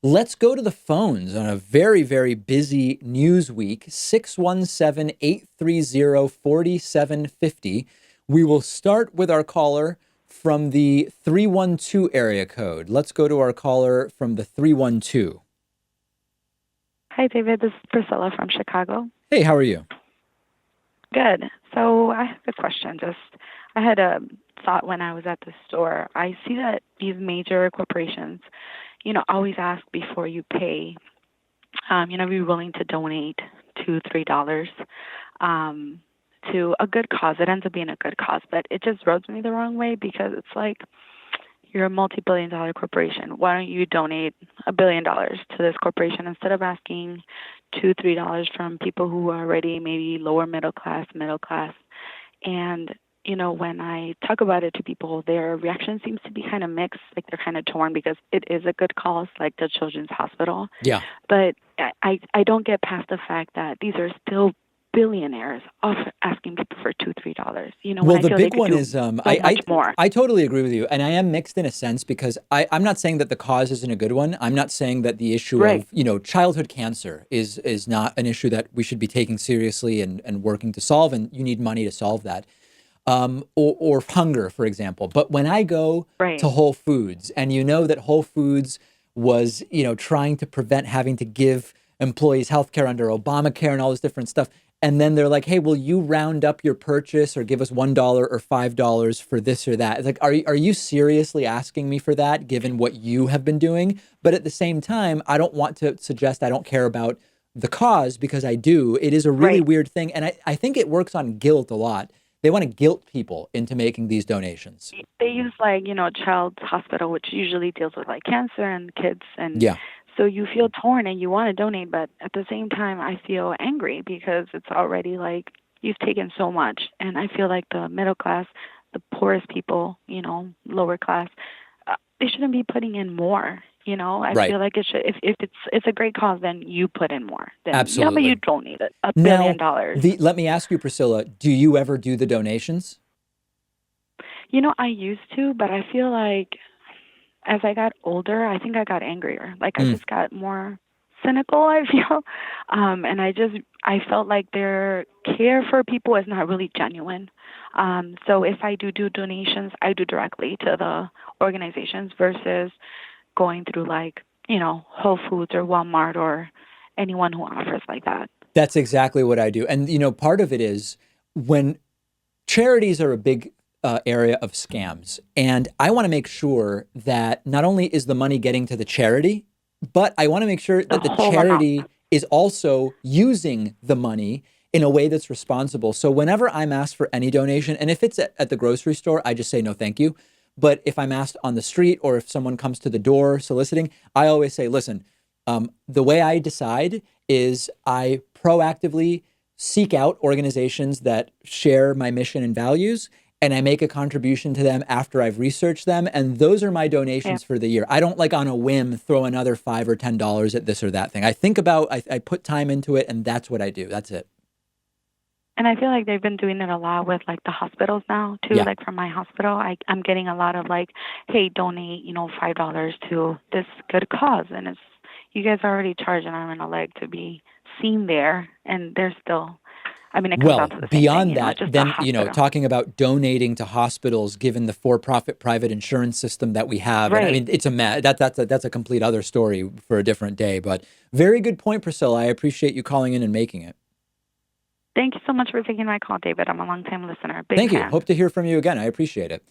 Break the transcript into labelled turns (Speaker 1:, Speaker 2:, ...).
Speaker 1: Let's go to the phones on a very, very busy news week. 617-830-4750. We will start with our caller from the 312 area code. Let's go to our caller from the 312.
Speaker 2: Hi, David. This is Priscilla from Chicago.
Speaker 1: Hey, how are you?
Speaker 2: Good. So I have a question. I had a thought when I was at the store. I see that these major corporations, always ask before you pay, be willing to donate $2, $3 to a good cause. It ends up being a good cause, but it just rubs me the wrong way because it's like, you're a multi-billion-dollar corporation. Why don't you donate $1 billion to this corporation instead of asking $2, $3 from people who are already maybe lower middle class? And when I talk about it to people, their reaction seems to be kind of mixed. Like they're kind of torn because it is a good cause, like the Children's Hospital.
Speaker 1: Yeah.
Speaker 2: But I don't get past the fact that these are still billionaires asking people for $2, $3.
Speaker 1: Well,
Speaker 2: I
Speaker 1: the
Speaker 2: feel they
Speaker 1: big
Speaker 2: could
Speaker 1: one
Speaker 2: do
Speaker 1: is
Speaker 2: so much more.
Speaker 1: I totally agree with you. And I am mixed in a sense because I'm not saying that the cause isn't a good one. I'm not saying that the issue
Speaker 2: Right.
Speaker 1: of, childhood cancer is not an issue that we should be taking seriously and working to solve. And you need money to solve that. Or hunger, for example. But when I go
Speaker 2: Right.
Speaker 1: to Whole Foods and you know that Whole Foods was, trying to prevent having to give employees healthcare under Obamacare and all this different stuff. And then they're like, hey, will you round up your purchase or give us $1 or $5 for this or that? It's like, are you seriously asking me for that, given what you have been doing? But at the same time, I don't want to suggest I don't care about the cause because I do. It is a really
Speaker 2: Right.
Speaker 1: weird thing. And I think it works on guilt a lot. They want to guilt people into making these donations.
Speaker 2: They use Child's Hospital, which usually deals with like cancer and kids, and
Speaker 1: Yeah.
Speaker 2: so you feel torn and you want to donate, but at the same time I feel angry because it's already like you've taken so much, and I feel like the middle class, the poorest people, lower class, they shouldn't be putting in more. I
Speaker 1: Right.
Speaker 2: feel like it should. If it's a great cause, then you put in more. Then yeah, but you
Speaker 1: Absolutely.
Speaker 2: donate it $1
Speaker 1: Now,
Speaker 2: billion.
Speaker 1: let me ask you, Priscilla, do you ever do the donations?
Speaker 2: I used to, but I feel like as I got older, I think I got angrier. Like I
Speaker 1: Mm,
Speaker 2: just got more cynical, I feel. And I felt like their care for people is not really genuine. So if I do donations, I do directly to the organizations versus going through Whole Foods or Walmart or anyone who offers like that.
Speaker 1: that's exactly what I do. And, part of it is when charities are a big area of scams. And I want to make sure that not only is the money getting to the charity, but I want to make sure
Speaker 2: The
Speaker 1: that the
Speaker 2: whole amount.
Speaker 1: charity is also using the money in a way that's responsible. So whenever I'm asked for any donation, and if it's at the grocery store, I just say no, thank you. But if I'm asked on the street or if someone comes to the door soliciting, I always say, listen, the way I decide is I proactively seek out organizations that share my mission and values, and I make a contribution to them after I've researched them. And those are my
Speaker 2: Yeah.
Speaker 1: donations for the year. I don't like on a whim throw another $5 or $10 at this or that thing. I think about, I put time into it, and that's what I do. That's it.
Speaker 2: And I feel like they've been doing it a lot with like the hospitals now too.
Speaker 1: Yeah.
Speaker 2: Like from my hospital, I'm getting a lot of like, hey, donate, $5 to this good cause, and it's you guys are already charging an arm and a leg to be seen there, and they're still. I mean, it comes down
Speaker 1: Well,
Speaker 2: to the same thing,
Speaker 1: beyond that,
Speaker 2: just a
Speaker 1: then,
Speaker 2: hospital.
Speaker 1: talking about donating to hospitals, given the for-profit private insurance system that we have, and I
Speaker 2: Right.
Speaker 1: mean, it's that's a complete other story for a different day. But very good point, Priscilla. I appreciate you calling in and making it.
Speaker 2: Thank you so much for taking my call, David. I'm a long-time listener, big
Speaker 1: Thank you.
Speaker 2: fan.
Speaker 1: Hope to hear from you again. I appreciate it.